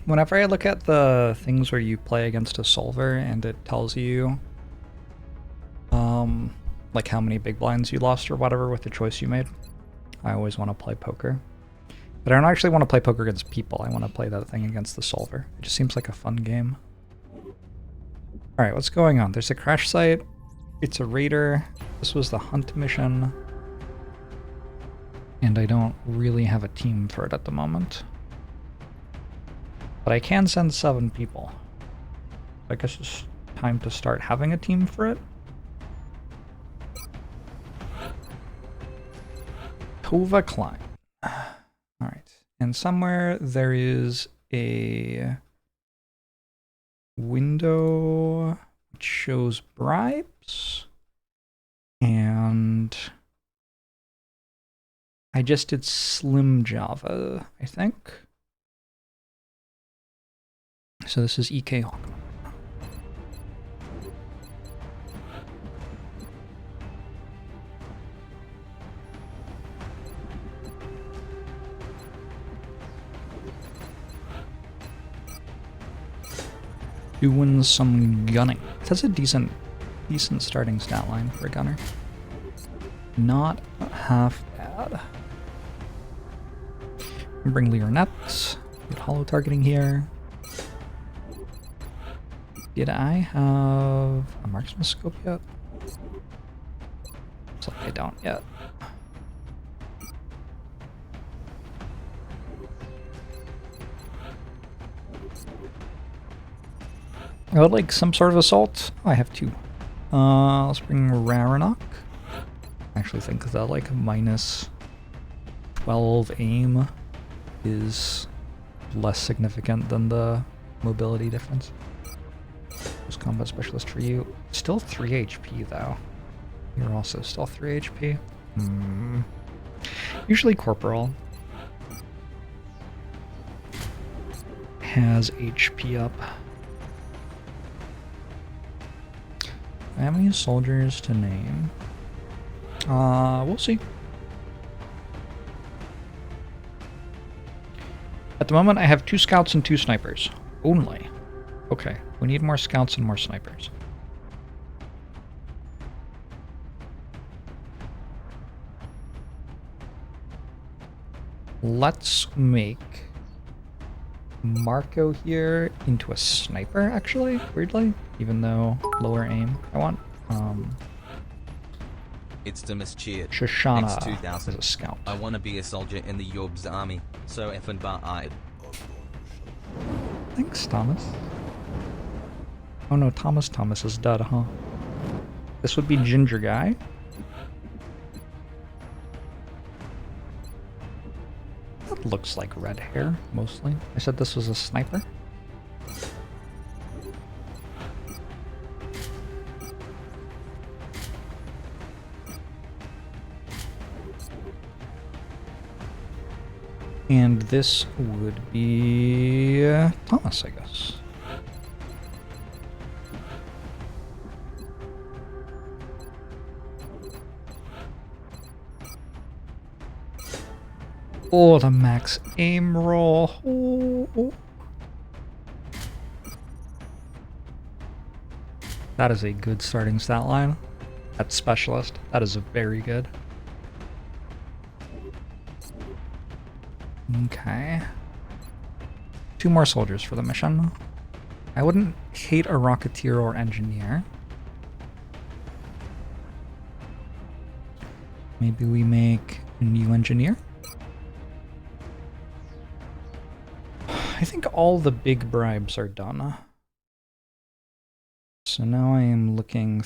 Whenever I look at the things where you play against a solver and it tells you, like how many big blinds you lost or whatever with the choice you made, I always want to play poker. But I don't actually want to play poker against people. I want to play that thing against the solver. It just seems like a fun game. Alright, what's going on? There's a crash site. It's a raider. This was the hunt mission. And I don't really have a team for it at the moment. But I can send 7 people. I guess it's time to start having a team for it. Tova Klein. Alright. And somewhere there is a window which shows bribes. And I just did Slim Java, I think. So this is EK Hawk. Doing some gunning. That's a decent starting stat line for a gunner. Not half bad. Bring Lear nets. Get hollow targeting here. Did I have a marksman scope yet? Looks like I don't yet. I would like some sort of assault. Oh, I have 2. Let's bring Raranok. I actually think that like minus 12 aim is less significant than the mobility difference. Close combat specialist for you. Still 3 HP though. You're also still 3 HP. Usually corporal has HP up. I have any soldiers to name? We'll see. At the moment, I have 2 scouts and 2 snipers. Only. Okay, we need more scouts and more snipers. Let's make Marco here into a sniper, actually, weirdly, even though lower aim I want. It's the mischeered Shoshana X2000. is a scout. I want to be a soldier in the JORBS army, so effing bar-eyed. Thanks, Thomas. Oh no, Thomas is dead, huh? This would be Ginger Guy. That looks like red hair, mostly. I said this was a sniper. And this would be Thomas, I guess. Oh, the max aim roll. Oh. That is a good starting stat line. That's specialist. That is a very good. Okay. 2 more soldiers for the mission. I wouldn't hate a rocketeer or engineer. Maybe we make a new engineer? I think all the big bribes are done. So now I am looking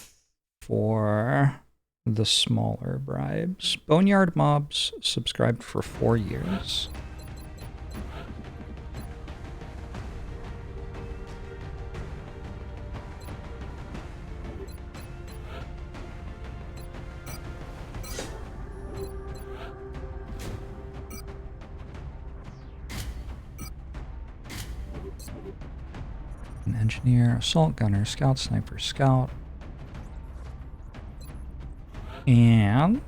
for the smaller bribes. Boneyard mobs subscribed for 4 years. An engineer, assault gunner, scout, sniper, scout. And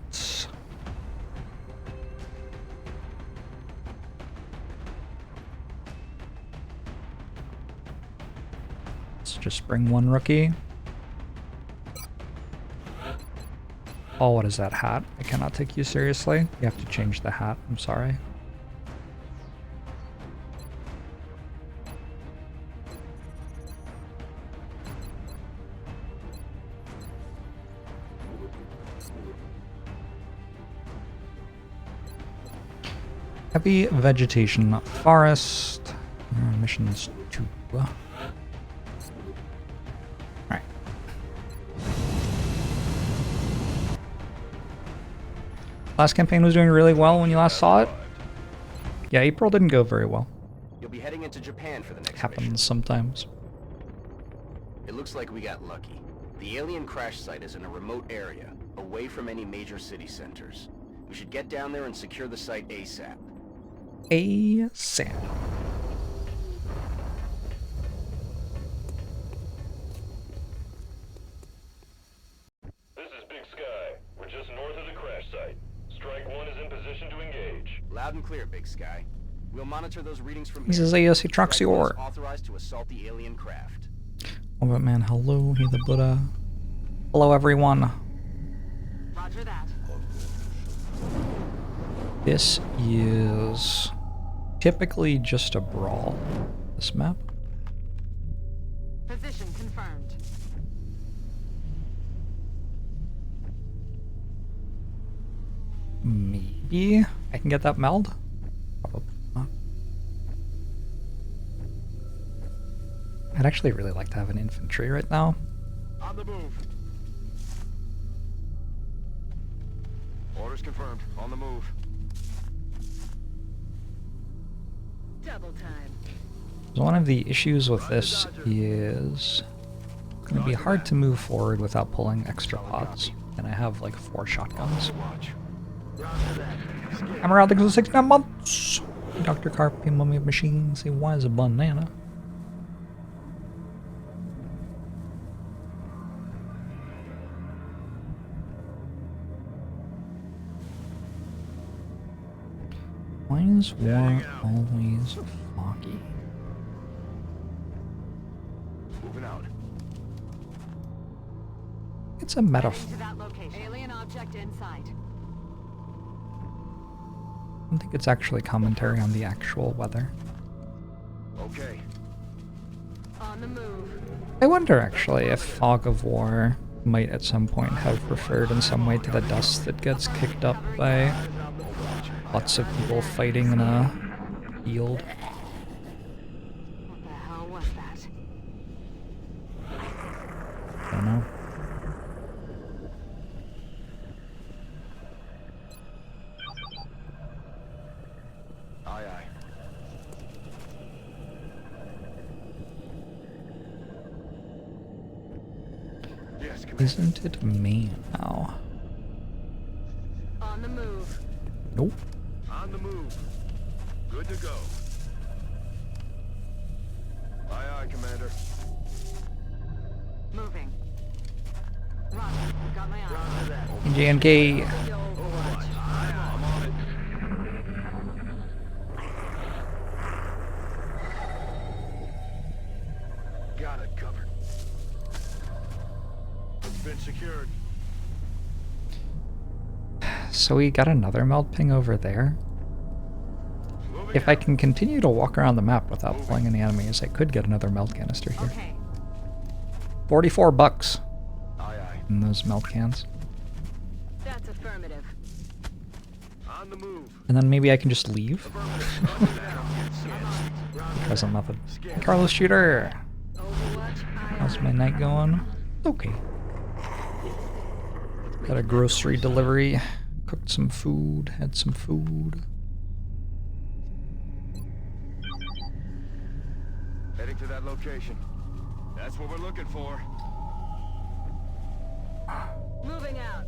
Let's just bring one rookie. Oh, what is that hat? I cannot take you seriously. You have to change the hat. I'm sorry. Heavy vegetation forest. Missions 2. Alright. Last campaign was doing really well when you last saw it. Yeah, April didn't go very well. You'll be heading into Japan for the next Happens mission. sometimes. It looks like we got lucky. The alien crash site is in a remote area, away from any major city centers. We should get down there and secure the site ASAP. ASAP. This is Big Sky. We're just north of the crash site. Strike 1 is in position to engage. Loud and clear, Big Sky. We'll monitor those readings from This here. is AOC Strike 1 is Troxior. authorized to assault the alien craft. Oh, man, hello, he the Buddha. Hello, everyone. Roger that. This is typically just a brawl. This map. Position confirmed. Maybe I can get that meld? Probably not. I'd actually really like to have an infantry right now. On the move. Orders confirmed. On the move. Double time. So one of the issues with this is it's going to be hard to move forward without pulling extra pods. And I have like 4 shotguns. I'm around the 69 months. Dr. Carp, Mummy of Machines, he was a banana. Why is war always foggy? Moving out. It's a metaphor. To that location. Alien object in sight. I don't think it's actually commentary on the actual weather. Okay. On the move. I wonder actually if Fog of War might at some point have referred in some way to the dust that gets kicked up by lots of people fighting in a field. What the hell was that? I don't know. Aye, aye. Yes, Commander. Isn't it me now? On the move. Nope. On the move. Good to go. Aye, aye, Commander. Moving. Roger. Got my eye. JNK. Overwatch. I'm on it. Got it covered. It's been secured. So we got another meld ping over there. Moving If I out. can continue to walk around the map without pulling any enemies, I could get another meld canister here. Okay. 44 bucks Aye, aye. in those meld cans. That's affirmative. On the move. And then maybe I can just leave. Affirmative. Because I'm nothing. Carlos Shooter! Overwatch. How's my night going? Okay. Got a grocery delivery. Cooked some food. Had some food. Heading to that location. That's what we're looking for. Moving out.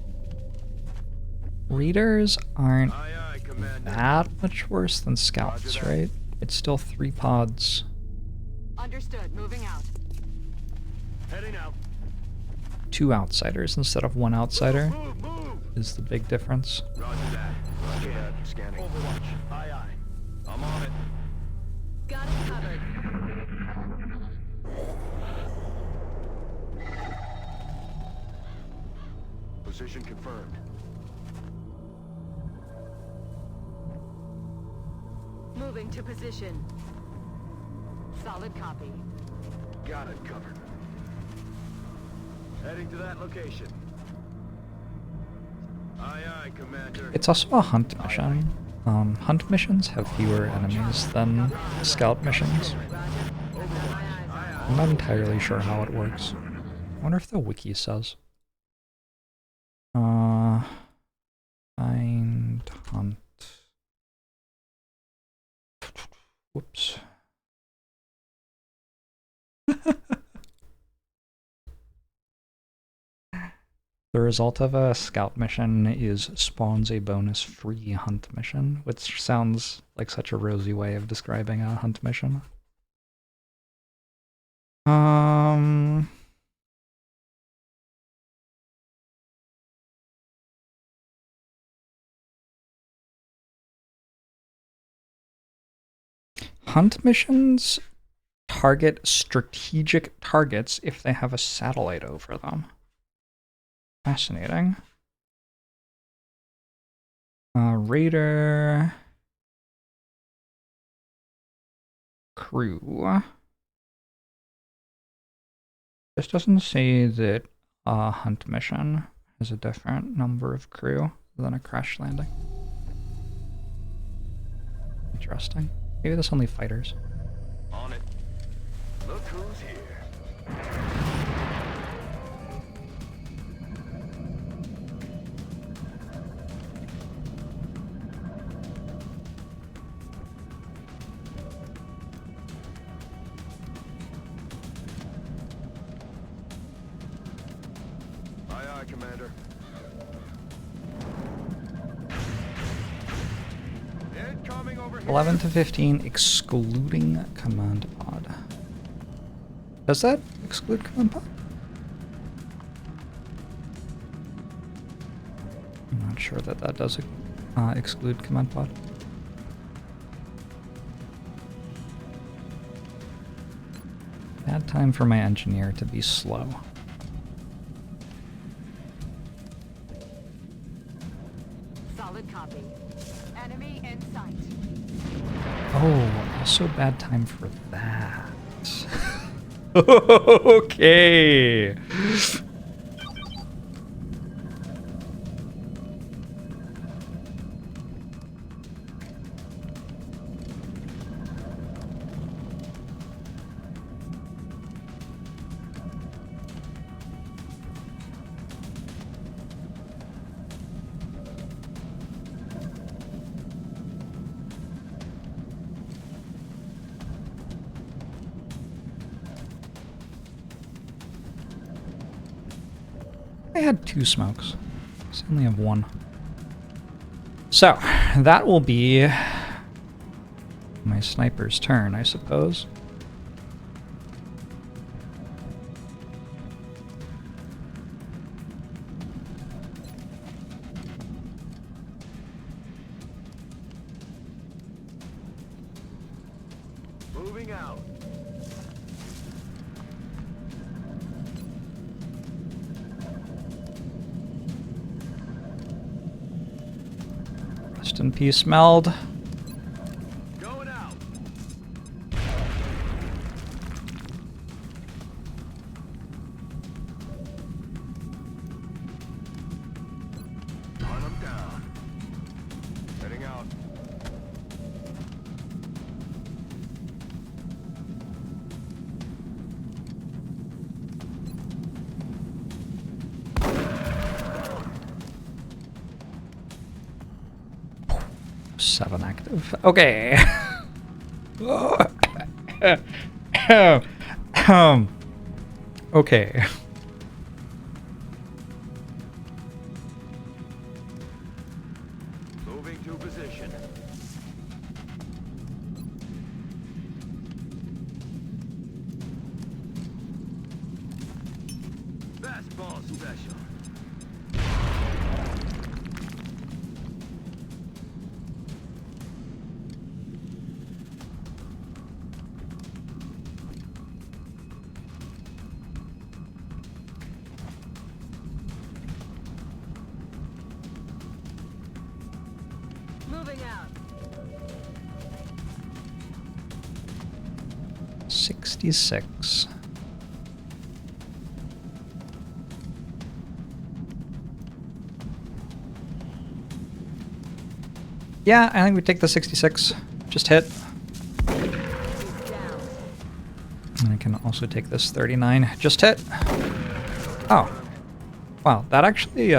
Raiders aren't Aye, aye, Commander. that much worse than scouts, right? It's still 3 pods. Understood. Moving out. Heading out. 2 outsiders instead of 1 outsider Move, move. is the big difference. Roger that. Roger that. Scanning. Overwatch. Aye, aye. I'm on it. Got it covered. Position confirmed. Moving to position. Solid copy. Got it covered. Heading to that location. Aye, aye, Commander. It's also a hunt mission. Hunt missions have fewer enemies than scout missions. I'm not entirely sure how it works. I wonder if the wiki says. Find hunt. Whoops. The result of a scout mission is spawns a bonus free hunt mission, which sounds like such a rosy way of describing a hunt mission. Hunt missions target strategic targets if they have a satellite over them. Fascinating. Raider. Crew. This doesn't say that a hunt mission has a different number of crew than a crash landing. Interesting. Maybe that's only fighters. On it. Look who's here. Aye, aye, Commander. Incoming over here. 11 to 15 excluding command pod. Does that exclude command pod? I'm not sure that that does exclude command pod. Bad time for my engineer to be slow. Solid copy. Enemy in sight. Oh, also bad time for that. Okay. I had 2 smokes. I only have 1. So, that will be my sniper's turn, I suppose. Moving out. Rest in peace, Meld. Going out. Run them down. Heading out. Seven active. Okay. Okay. Moving to position. Fastball special. 66. Yeah, I think we take the 66. Just hit. And I can also take this 39. Just hit. Oh. Wow, that actually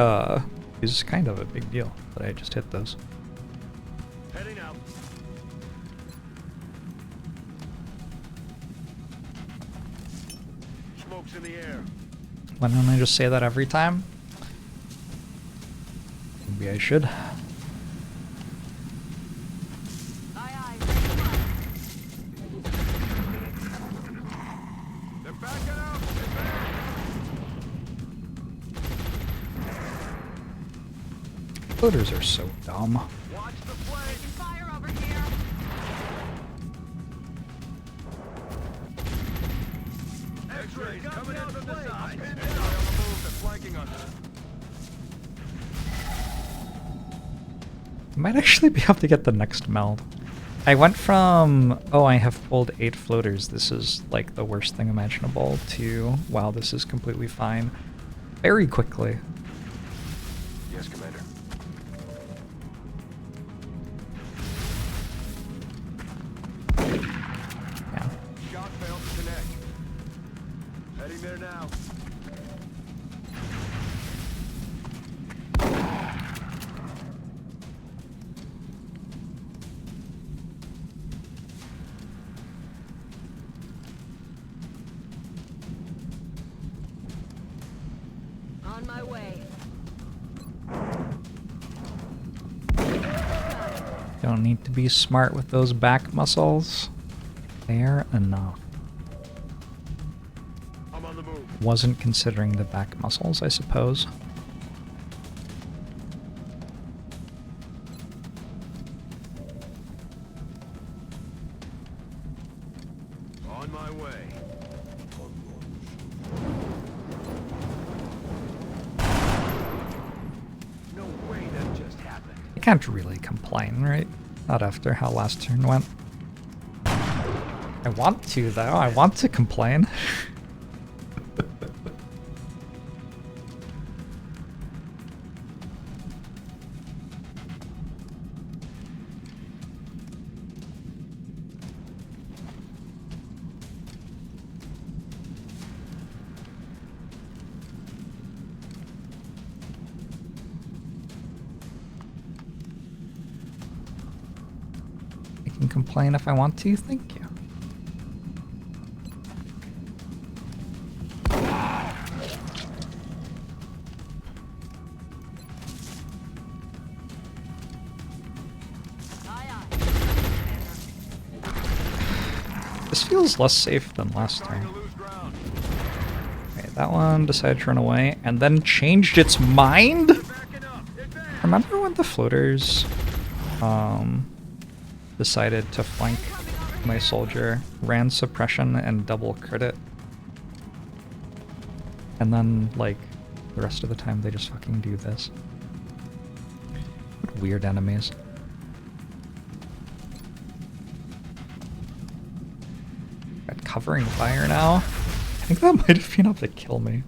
is kind of a big deal that I just hit those. Heading out. Smoke's in the air. Why don't I just say that every time? Maybe I should. They're backing up. Floaters are so dumb. Watch the flank. Fire over here. X-rays coming in from the side. Enemy on the move. They're flanking us. I might actually be able to get the next meld. I went from, oh, I have pulled 8 floaters, this is like the worst thing imaginable, to, wow, this is completely fine, very quickly. Yes, Commander. Yeah. Shot failed to connect. Heading there now. On my way. Don't need to be smart with those back muscles. Fair enough. I'm on the move. Wasn't considering the back muscles, I suppose. On my way. No way that just happened. I can't really complain, right? Not after how last turn went. I want to, though. I want to complain. I can complain if I want to. Thank you. This feels less safe than last Trying turn. to lose ground. Okay, that one decided to run away and then changed its mind? Backing up. Advance. Remember when the floaters decided to flank my soldier, ran suppression and double crit it? And then, like, the rest of the time they just fucking do this. What weird enemies. Got covering fire now. I think that might have been able to kill me.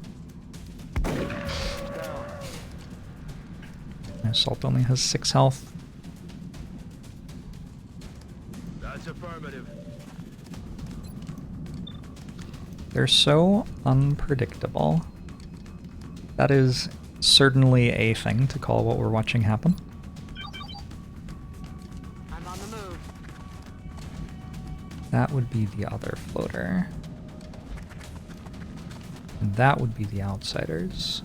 My assault only has 6 health. That's affirmative. They're so unpredictable. That is certainly a thing to call what we're watching happen. I'm on the move. That would be the other floater. And that would be the outsiders.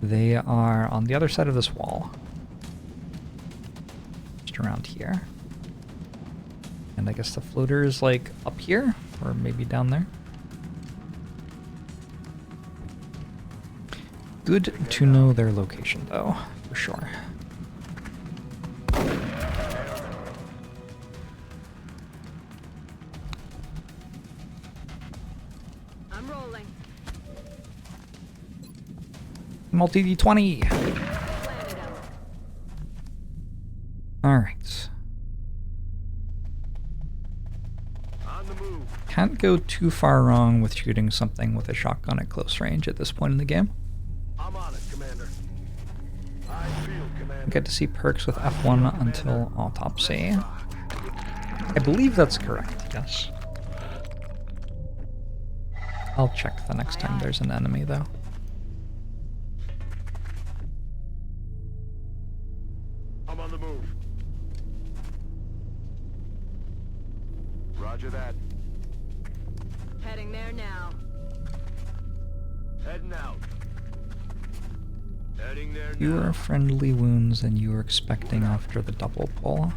They are on the other side of this wall. Just around here. And I guess the floater is like up here, or maybe down there. Good to know their location though, for sure. I'm rolling. Multi D20! Planted out. Alright. on the move. Can't go too far wrong with shooting something with a shotgun at close range at this point in the game. I'm on it, Commander. I feel, Commander. I get to see perks with F1 until autopsy. I believe that's correct, yes. I'll check the next time there's an enemy, though. I'm on the move. Roger that. Heading there now. Heading out. Heading there now. Fewer friendly wounds than you were expecting after the double pull.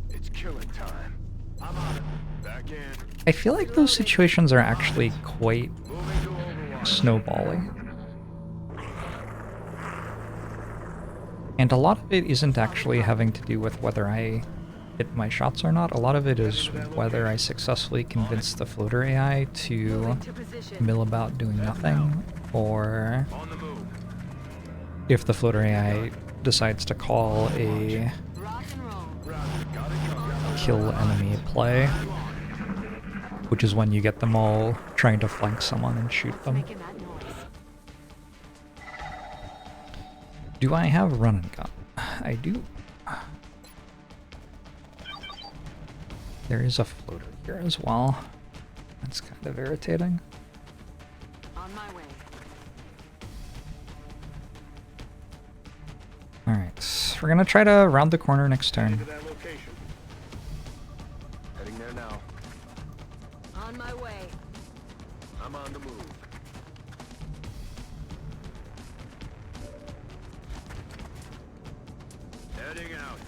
It's killing time. I'm on it. Back in. I feel like those situations are actually quite Moving to Overwatch. snowballing. And a lot of it isn't actually having to do with whether I hit my shots or not. A lot of it is whether I successfully convince the floater AI to To position. mill about doing nothing, or On the move. if the floater AI decides to call a Rock and roll. Roger. Got it covered. kill enemy play, which is when you get them all trying to flank someone and shoot them. Making that noise. Do I have run and gun? I do. There is a floater here as well. That's kind of irritating. On my way. Alright, we're gonna try to round the corner next turn. To that location. Heading there now. On my way. I'm on the move. Heading out.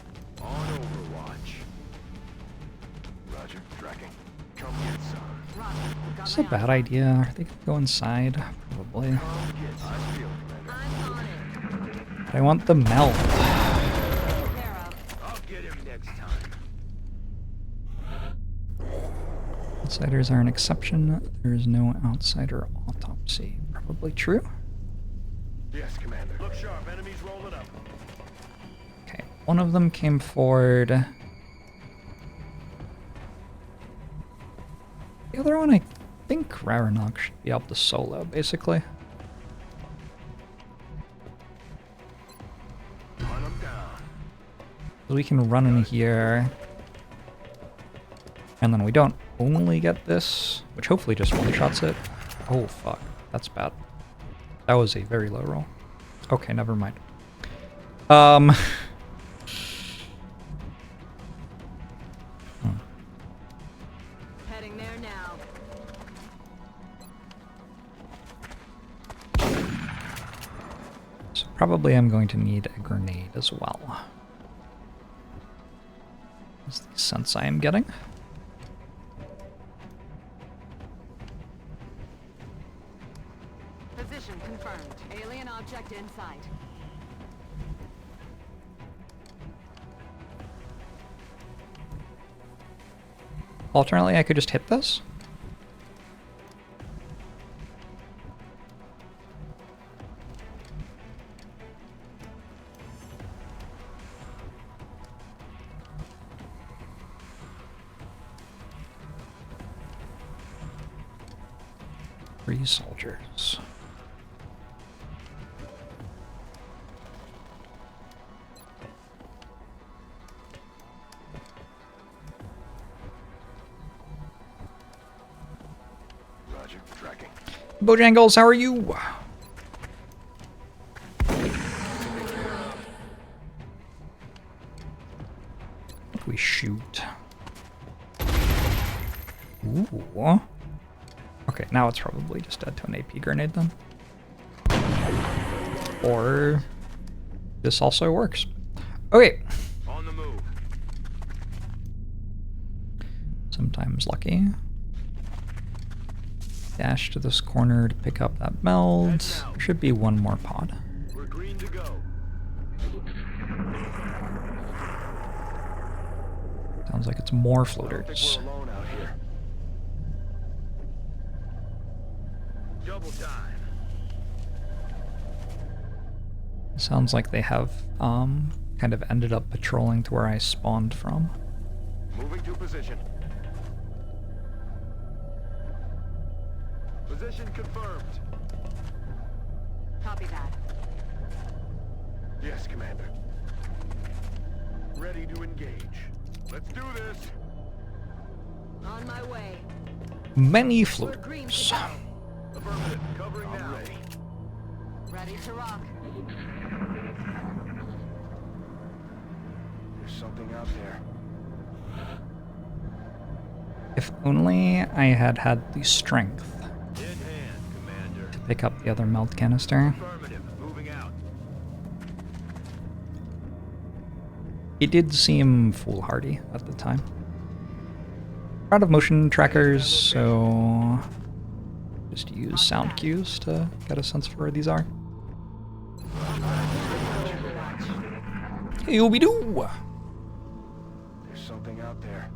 On Overwatch. Roger. Tracking. Come get some. Rock. Got It's a my bad eye. idea. Are they gonna go inside? Probably. Come get some. I feel, Commander. I'm on it. But I want the melt. Taken care of. I'll get him next time. Outsiders are an exception. There is no outsider autopsy. Probably true. Yes, Commander. Look sharp. Enemies rolling up. Okay, one of them came forward. The other one, I think Raranok should be able to solo, basically. Run them down. So we can run in here. And then we don't only get this, which hopefully just one-shots it. Oh, fuck. That's bad. That was a very low roll. Okay, never mind. Heading there now. So probably I'm going to need a grenade as well. Is the sense I am getting. Position confirmed. Alien object in sight. Alternately, I could just hit this. Three soldiers. Roger. Tracking. Bojangles, how are you? We shoot. Ooh. Okay, now it's probably just dead to an AP grenade then. Or this also works. Okay. On the move. Sometimes lucky. Dash to this corner to pick up that meld. There should be one more pod. We're green to go. Sounds like it's more I don't think floaters. we're alone out here. Double time. Sounds like they have kind of ended up patrolling to where I spawned from. Moving to position. Position confirmed. Copy that. Yes, Commander. Ready to engage. Let's do this. On my way. Many We're green to floaters. go. Affirmative. Covering now. Ready. Ready to rock. There's something out there. If only I had had the strength In hand, Commander. to pick up the other melt canister. Affirmative. Moving out. It did seem foolhardy at the time. Out of motion trackers, so just use sound cues to get a sense for where these are. Hey, Obi-Doo! There's something out there.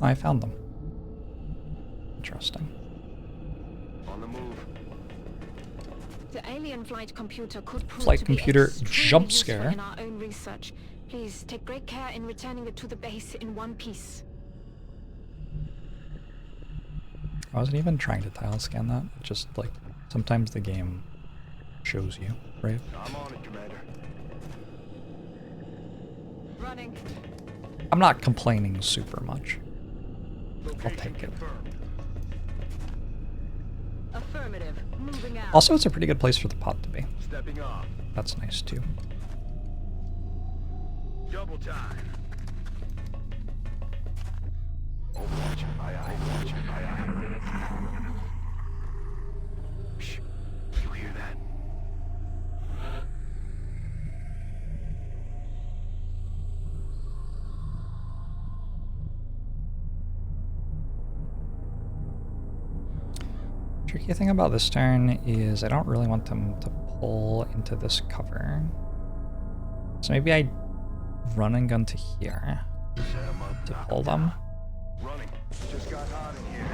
I found them. Interesting. On the move. The alien flight computer could prove Flight to be computer extremely jump useful scare. in our own research. Please take great care in returning it to the base in one piece. I wasn't even trying to tile scan that. It just like sometimes the game shows you, right? I'm on it, Commander. Running. I'm not complaining super much. I'll Location take it. confirmed. Affirmative. Moving out. Also, it's a pretty good place for the pod to be. Stepping off. That's nice too. Double time. Overwatch. Aye, aye. Overwatch. Aye, aye. Shh. You hear that? Tricky thing about this turn is I don't really want them to pull into this cover. So maybe I run and gun to here Set 'em up. to pull them. Running. Just got hot in here.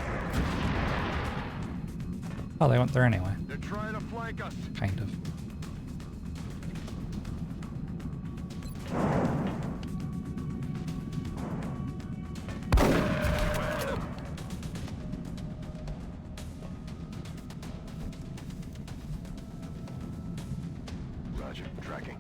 Oh, they went there anyway. They're trying to flank us. Kind of. Roger. Tracking.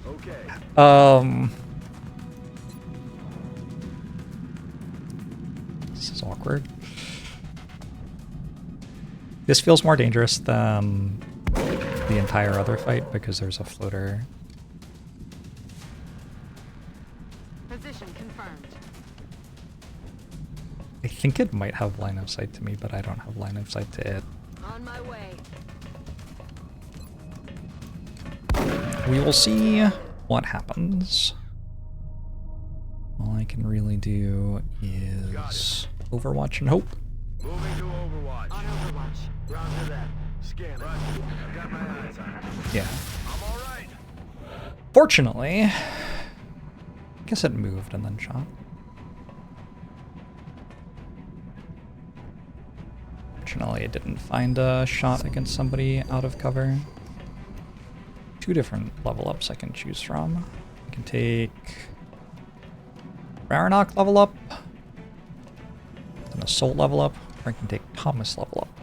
Okay. This is awkward. This feels more dangerous than the entire other fight because there's a floater. Position confirmed. I think it might have line of sight to me, but I don't have line of sight to it. On my way. We will see what happens. All I can really do is Overwatch and hope. Moving to Overwatch. On Overwatch. Roger that. Scan it. I've got my eyes on it. Yeah. I'm all right. Fortunately, I guess it moved and then shot. Fortunately, it didn't find a shot against somebody out of cover. Two different level ups I can choose from. I can take Rarenok level up, an Assault level up, or I can take Thomas level up.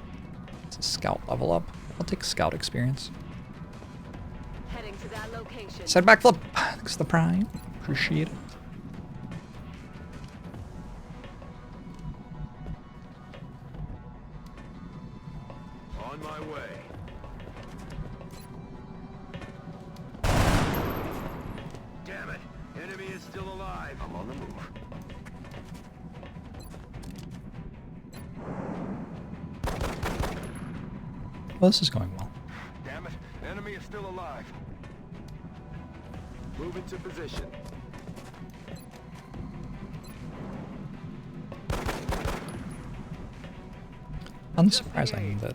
It's a Scout level up. I'll take Scout experience. Heading to that location. Side backflip. Thanks to the Prime. Appreciate it. On my way. Damn it. Enemy is still alive. I'm on the move. Well, this is going well. Damn it. Enemy is still alive. Move into position. Unsurprising that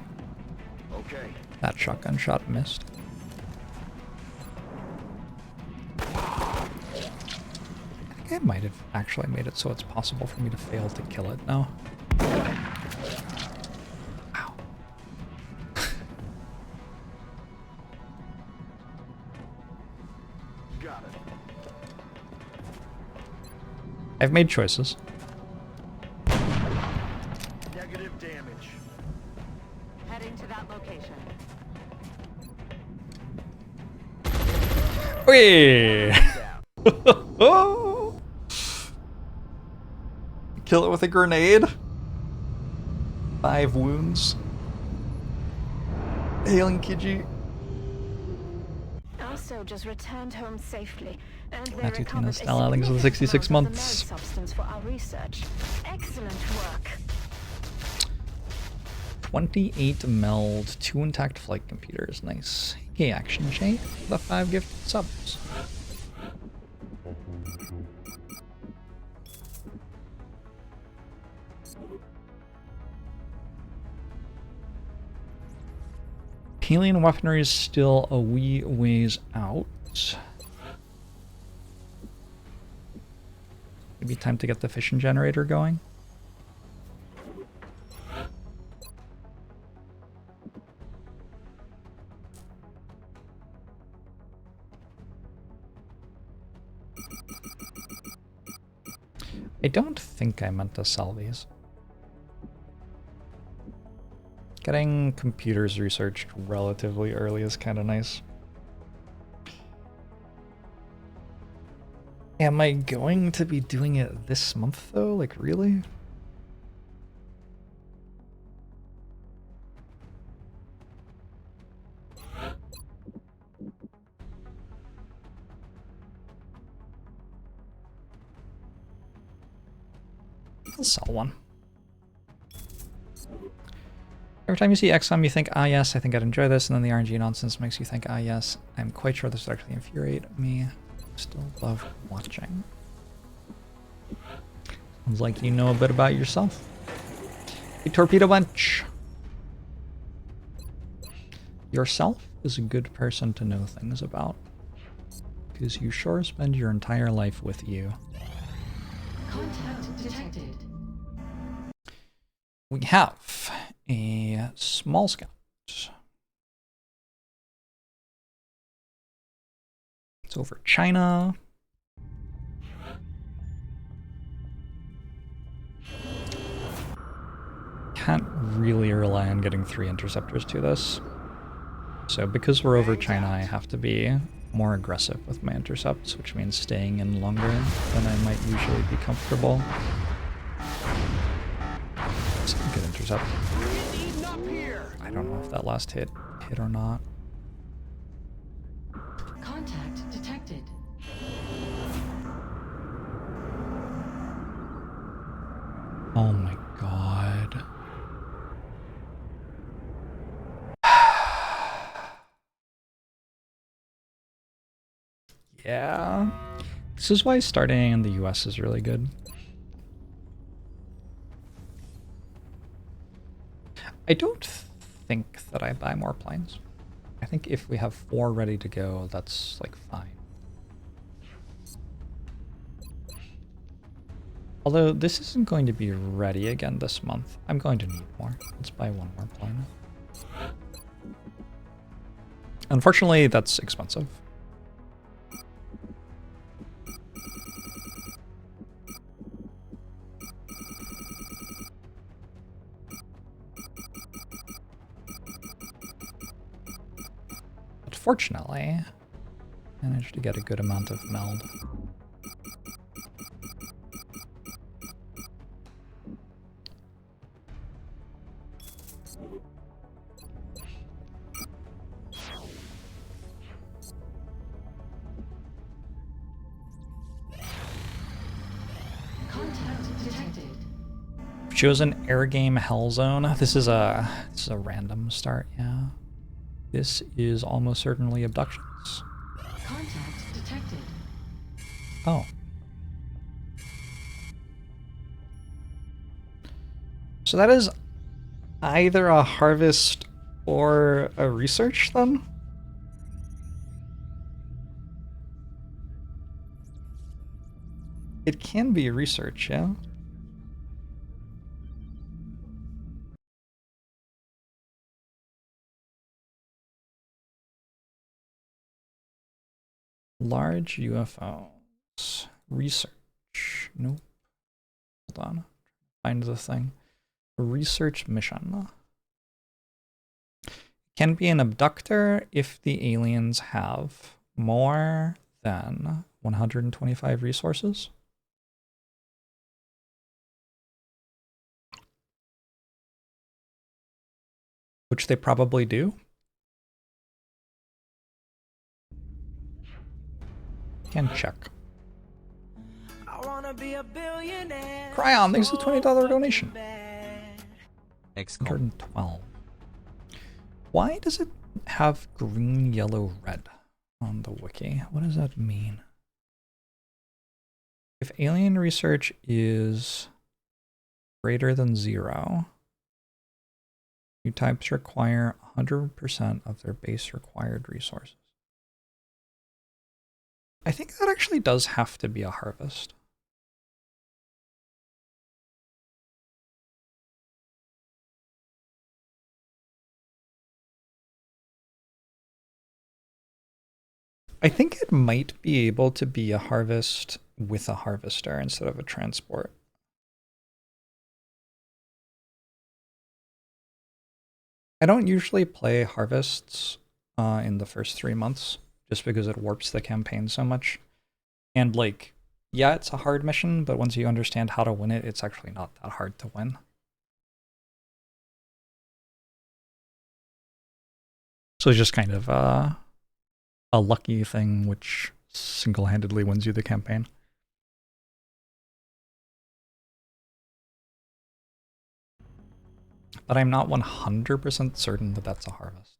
Okay. that shotgun shot missed. think I might have actually made it so it's possible for me to fail to kill it now. Wow. Got it. I've made choices. Negative damage. Heading to that location. Whee! Kill it with a grenade. 5 wounds. Hailing Kiji. Also just returned home safely, and they Matthew recovered a Tina's Stella Allings with significant 66 amount of the months. meld substance for our research. Excellent work. 28 meld, 2 intact flight computers. Nice. Hey, Action Chain, the 5 gifted subs. Alien weaponry is still a wee ways out. Maybe time to get the fission generator going. I don't think I meant to sell these. Getting computers researched relatively early is kind of nice. Am I going to be doing it this month though? Like, really? I'll sell one. Every time you see XCOM, you think, ah yes, I think I'd enjoy this, and then the RNG nonsense makes you think, ah yes, I'm quite sure this would actually infuriate me. Still love watching. Sounds like you know a bit about yourself. Hey, Torpedo Bunch! Yourself is a good person to know things about, because you sure spend your entire life with you. Contact detected. We have a small scout. It's over China. Can't really rely on getting 3 interceptors to this. So because we're over China, I have to be more aggressive with my intercepts, which means staying in longer than I might usually be comfortable. It's a good intercept. I don't know if that last hit or not. Contact detected. Oh my god. Yeah. This is why starting in the US is really good. I don't think that I buy more planes. I think if we have 4 ready to go, that's like fine. Although this isn't going to be ready again this month. I'm going to need more. Let's buy 1 more plane. Unfortunately, that's expensive. But fortunately, I managed to get a good amount of meld. Contact detected. Chosen air game hell zone. This is a random start, yeah. This is almost certainly abductions. Contact detected. Oh. So that is either a harvest or a research then? It can be research, yeah. Large UFOs. Research. Nope. Hold on. Find the thing. Research mission. Can be an abductor if the aliens have more than 125 resources. Which they probably do. Can check. Cryon, thanks for the $20 donation. XCOM. 112. Why does it have green, yellow, red on the wiki? What does that mean? If alien research is greater than 0, new types require 100% of their base required resources. I think that actually does have to be a harvest. I think it might be able to be a harvest with a harvester instead of a transport. I don't usually play harvests in the first 3 months, just because it warps the campaign so much. And like, yeah, it's a hard mission, but once you understand how to win it, it's actually not that hard to win. So it's just kind of a lucky thing which single-handedly wins you the campaign. But I'm not 100% certain that that's a harvest.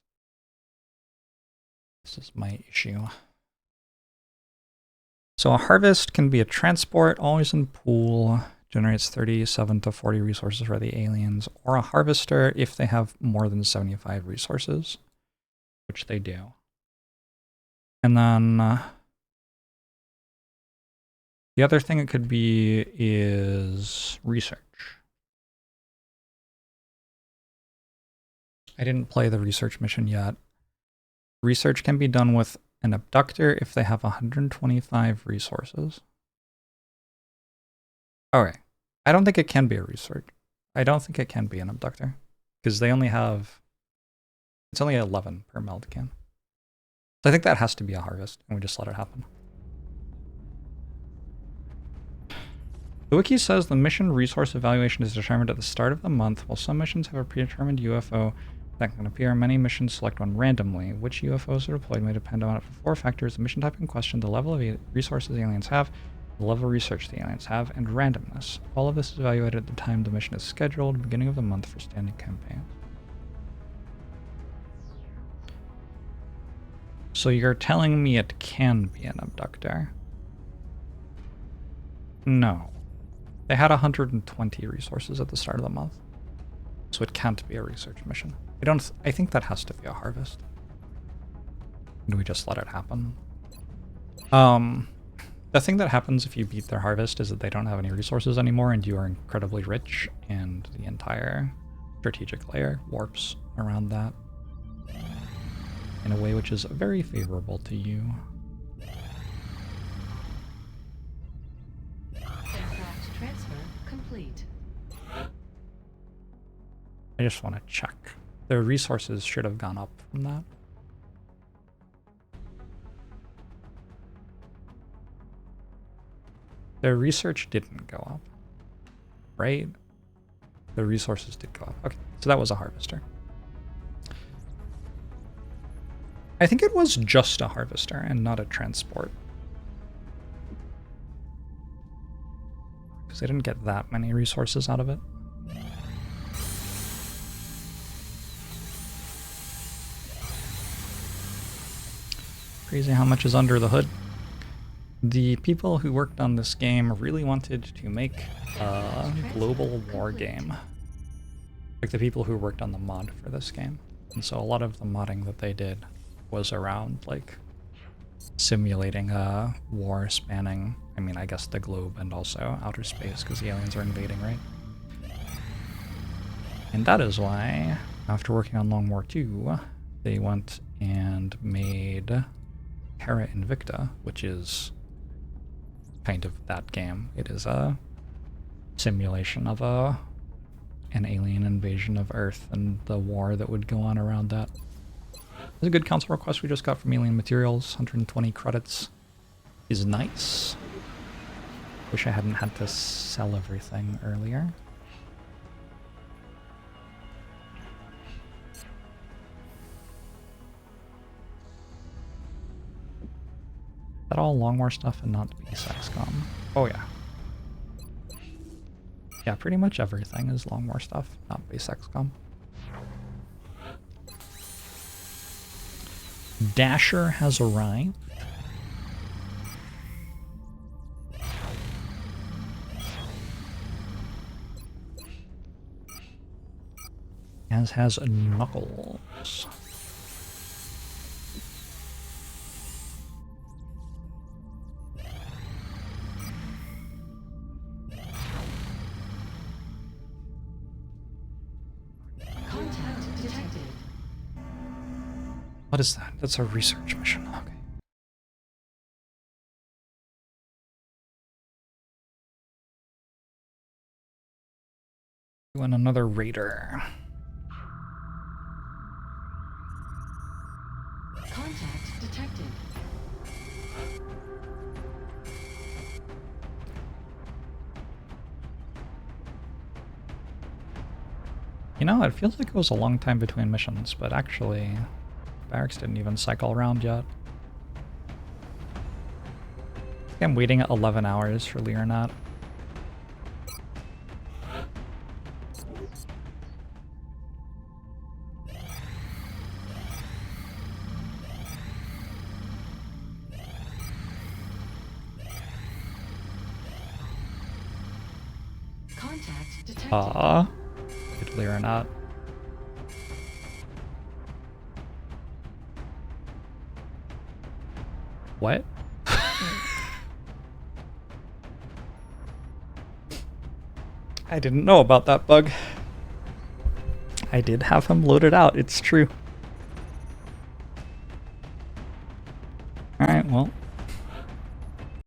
This is my issue. So a harvest can be a transport, always in pool, generates 37 to 40 resources for the aliens, or a harvester if they have more than 75 resources, which they do. And then the other thing it could be is research. I didn't play the research mission yet. Research can be done with an abductor if they have 125 resources. Okay. I don't think it can be a research. I don't think it can be an abductor. Because they only have... It's only 11 per meld can. So I think that has to be a harvest, and we just let it happen. The wiki says the mission resource evaluation is determined at the start of the month, while some missions have a predetermined UFO that can appear. Many missions select one randomly. Which UFOs are deployed may depend on up to 4 factors: the mission type in question, the level of resources the aliens have, the level of research the aliens have, and randomness. All of this is evaluated at the time the mission is scheduled, beginning of the month for standing campaigns. So you're telling me it can be an abductor? No. They had 120 resources at the start of the month. So it can't be a research mission. I think that has to be a harvest. Do we just let it happen? The thing that happens if you beat their harvest is that they don't have any resources anymore and you are incredibly rich, and the entire strategic layer warps around that in a way which is very favorable to you. Aircraft transfer complete. I just want to check. Their resources should have gone up from that. Their research didn't go up, right? The resources did go up. Okay, so that was a harvester. I think it was just a harvester and not a transport. Because they didn't get that many resources out of it. Crazy how much is under the hood. The people who worked on this game really wanted to make a global war game. Like the people who worked on the mod for this game. And so a lot of the modding that they did was around like simulating a war spanning, I mean, I guess the globe and also outer space, because the aliens are invading, right? And that is why, after working on Long War 2, they went and made Terra Invicta, which is kind of that game. It is a simulation of an alien invasion of Earth and the war that would go on around that. It's a good console request we just got from Alien Materials. 120 credits is nice. Wish I hadn't had to sell everything earlier. Is that all Long War stuff and not base XCOM? Oh yeah. Yeah, pretty much everything is Long War stuff, not base XCOM. Dasher has arrived. As has Knuckles. Contact detected. What is that? That's a research mission. Okay. Doing another raider. Contact detected. You know, it feels like it was a long time between missions, but actually, barracks didn't even cycle around yet. I think I'm waiting 11 hours for Leonard. Contact detected. Italy or not. What? I didn't know about that bug. I did have him loaded out, it's true. Alright, well,